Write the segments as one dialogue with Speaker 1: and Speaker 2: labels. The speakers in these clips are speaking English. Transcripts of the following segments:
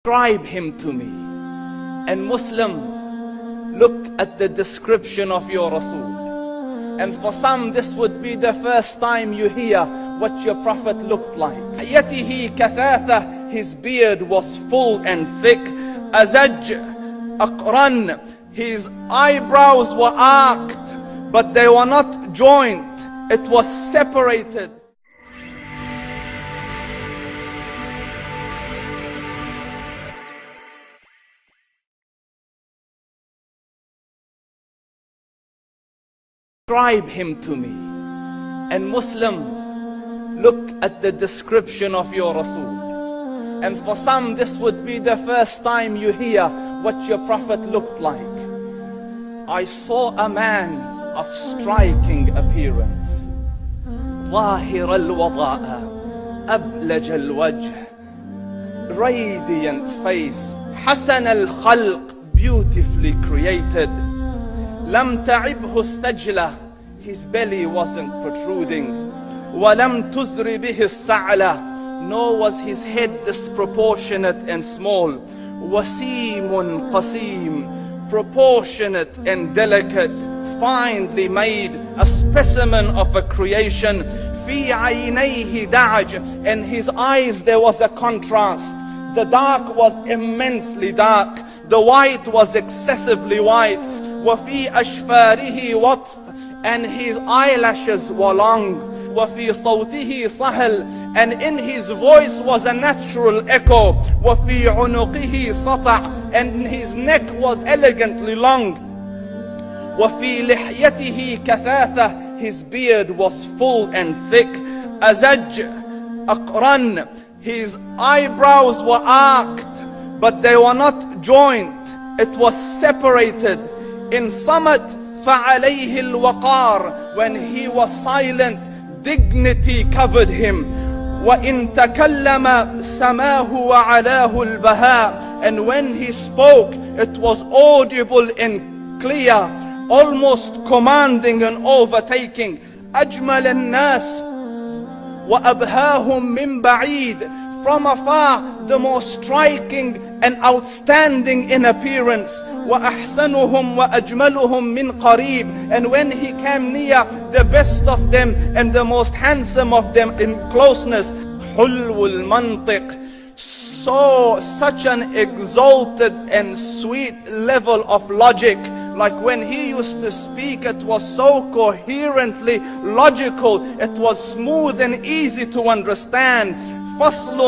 Speaker 1: Describe him to me. And Muslims, look at the description of your Rasul. And for some, this would be the first time you hear what your Prophet looked like. يَتِهِ كَثَاثَةً, his beard was full and thick. أَزَجْ أَقْرَنْ, his eyebrows were arched, but they were not joined. It was separated. Describe him to me. And Muslims, look at the description of your Rasul. And for some, this would be the first time you hear what your Prophet looked like. I saw a man of striking appearance. ظاهر الوضاء أبلج الوجه, radiant face, حسن الخلق, beautifully created. لم تعبه الثجلة, his belly wasn't protruding. ولم تزر به السعلة, nor was his head disproportionate and small. وسيم قسيم, proportionate and delicate, finely made, a specimen of a creation. في عينيه دعج, in his eyes there was a contrast. The dark was immensely dark, the white was excessively white. وفي أشفاره وطف, and his eyelashes were long. وفي صوته صهل, and in his voice was a natural echo. وفي عنقه سطع, and his neck was elegantly long. وفي لحيته كثاثة, his beard was full and thick. أزج أقرن, his eyebrows were arched, but they were not joined. It was separated. In Samat فَعَلَيْهِ الْوَقَارِ, when he was silent, dignity covered him. وَإِن تَكَلَّمَ سَمَاهُ وَعَلَاهُ الْبَهَاءِ, and when he spoke, it was audible and clear, almost commanding and overtaking. أَجْمَلَ النَّاسِ وَأَبْهَاهُمْ مِنْ بَعِيدٍ, from afar, the most striking and outstanding in appearance. وَأَحْسَنُهُمْ وَأَجْمَلُهُمْ مِنْ قَرِيبٍ, and when he came near, the best of them and the most handsome of them in closeness. حُلْوُ الْمَنْطِقِ, such an exalted and sweet level of logic. Like when he used to speak, it was so coherently logical, it was smooth and easy to understand. فَصْلٌ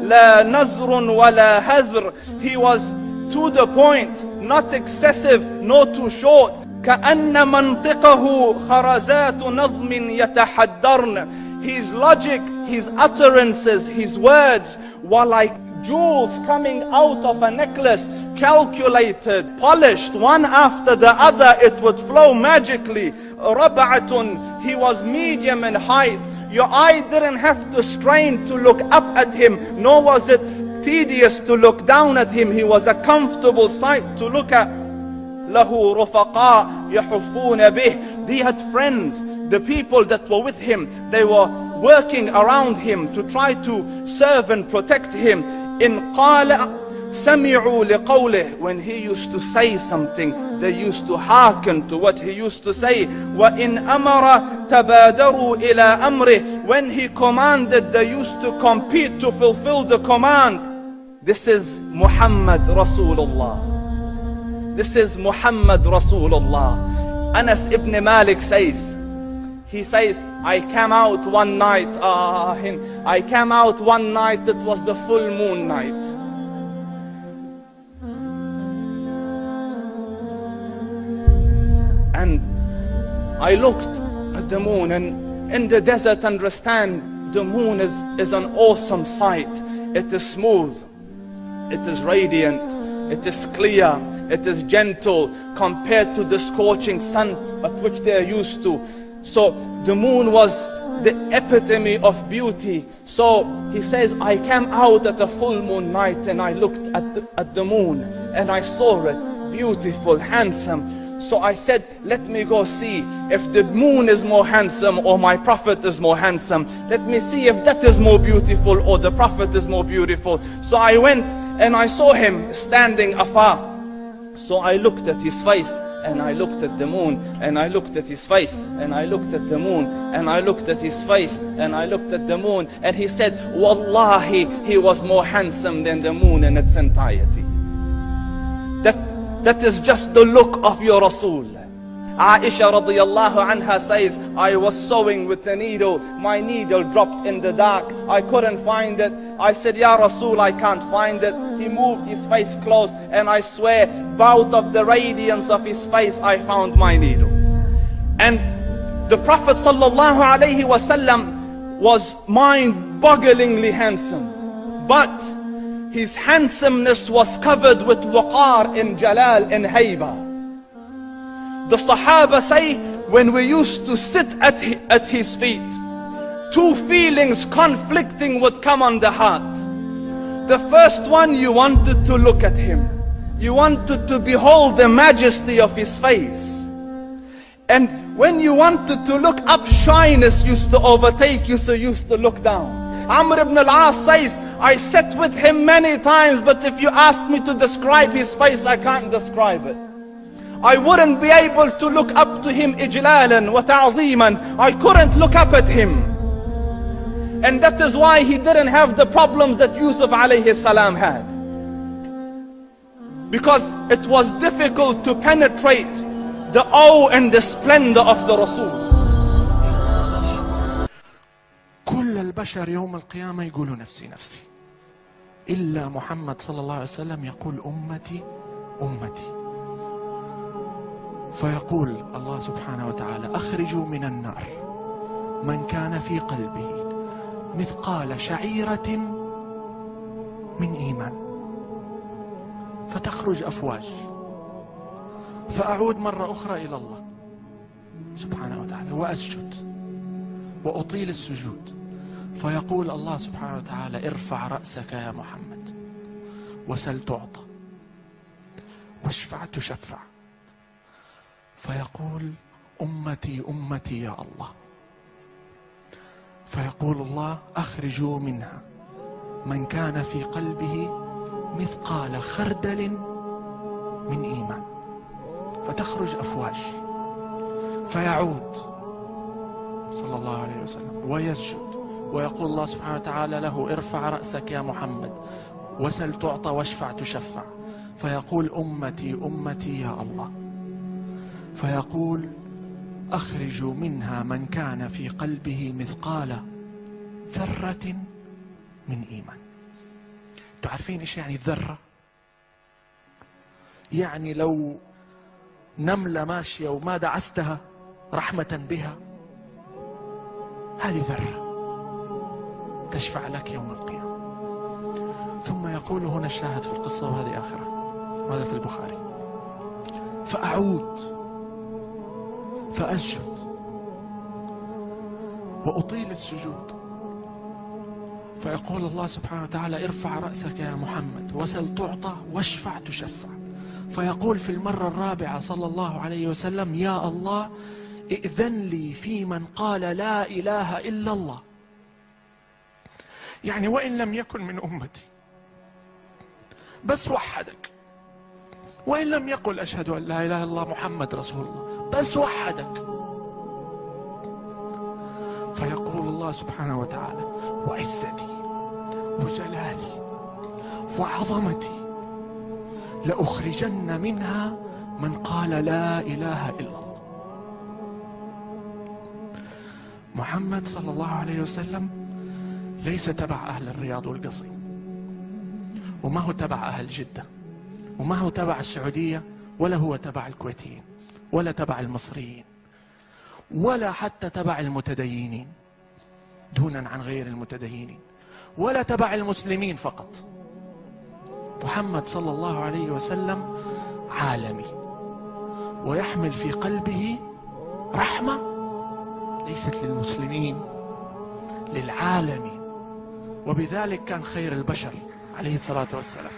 Speaker 1: لَا نَزْرٌ وَلَا هَذْرٌ, he was to the point, not excessive, nor too short. كأن منطقه خرزات نظم يتحدرن, his logic, his utterances, his words were like jewels coming out of a necklace, calculated, polished, one after the other, it would flow magically. ربعة, he was medium in height. Your eye didn't have to strain to look up at him, nor was it tedious to look down at him. He was a comfortable sight to look at. له رفقاء يحفون به, he had friends, the people that were with him, they were working around him to try to serve and protect him. إن قال سمعوا لقوله, when he used to say something, they used to hearken to what he used to say. وإن أمر تبادروا إلى أمره, when he commanded, they used to compete to fulfill the command. This is Muhammad Rasulullah. This is Muhammad Rasulullah. Anas ibn Malik says, he says, I came out one night, it was the full moon night. And I looked at the moon, and in the desert, understand, the moon is an awesome sight. It is smooth, it is radiant, it is clear, it is gentle compared to the scorching sun at which they are used to. So the moon was the epitome of beauty. So he says, I came out at a full moon night and I looked at the moon and I saw it beautiful, handsome. So I said, let me go see if the moon is more handsome or my Prophet is more handsome. Let me see if that is more beautiful or the Prophet is more beautiful. So I went and I saw him standing afar. So I looked at his face, and I looked at the moon, and I looked at his face, and I looked at the moon, and I looked at his face, and I looked at the moon, and he said, Wallahi, he was more handsome than the moon in its entirety. That is just the look of your Rasul. Aisha radiyallahu anha says, I was sewing with the needle. My needle dropped in the dark. I couldn't find it. I said, Ya Rasul, I can't find it. He moved his face close, and I swear, out of the radiance of his face, I found my needle. And the Prophet sallallahu alayhi wasallam was mind-bogglingly handsome. But his handsomeness was covered with waqar and jalal and hayba. The Sahaba say, when we used to sit at his feet, two feelings conflicting would come on the heart. The first one, you wanted to look at him. You wanted to behold the majesty of his face. And when you wanted to look up, shyness used to overtake you, so you used to look down. Amr ibn al-As says, I sat with him many times, but if you ask me to describe his face, I can't describe it. I wouldn't be able to look up to him ijlalan wa ta'ziman. I couldn't look up at him. And that is why he didn't have the problems that Yusuf alayhi salam had. Because it was difficult to penetrate the awe and the splendor of the Rasul.
Speaker 2: كل البشر يوم القيامة يقولوا نفسي نفسي، إلا محمد صلى الله عليه وسلم يقول أمتي أمتي. فيقول الله سبحانه وتعالى أخرجوا من النار من كان في قلبه مثقال شعيرة من إيمان، فتخرج أفواج. فأعود مرة أخرى إلى الله سبحانه وتعالى وأسجد وأطيل السجود، فيقول الله سبحانه وتعالى ارفع رأسك يا محمد وسل تعطى واشفع تشفع. فيقول أمتي أمتي يا الله. فيقول الله أخرجوا منها من كان في قلبه مثقال خردل من إيمان، فتخرج أفواج. فيعود صلى الله عليه وسلم ويسجد ويقول الله سبحانه وتعالى له ارفع رأسك يا محمد وسل تعطى واشفع تشفع. فيقول أمتي أمتي يا الله. فيقول أخرجوا منها من كان في قلبه مثقال ذرة من إيمان. تعرفين إيش يعني الذرة؟ يعني لو نملة ماشية وما دعستها رحمة بها، هذه ذرة تشفع لك يوم القيامة. ثم يقول هنا الشاهد في القصة، وهذه آخرة، وهذا في البخاري. فأعود فأسجد وأطيل السجود، فيقول الله سبحانه وتعالى ارفع رأسك يا محمد وسل تعطى واشفع تشفع. فيقول في المرة الرابعة صلى الله عليه وسلم يا الله ائذن لي في من قال لا إله إلا الله. يعني وإن لم يكن من أمتي بس وحدك، وإن لم يقل أشهد أن لا إله إلا الله محمد رسول الله، بس وحدك. فيقول الله سبحانه وتعالى وعزتي وجلالي وعظمتي لأخرجن منها من قال لا إله إلا الله. محمد صلى الله عليه وسلم ليس تبع أهل الرياض والقصيم، وما هو تبع أهل جدة، وما هو تبع السعودية، ولا هو تبع الكويتيين، ولا تبع المصريين، ولا حتى تبع المتدينين دونا عن غير المتدينين، ولا تبع المسلمين فقط. محمد صلى الله عليه وسلم عالمي، ويحمل في قلبه رحمة ليست للمسلمين، للعالمين. وبذلك كان خير البشر عليه الصلاة والسلام.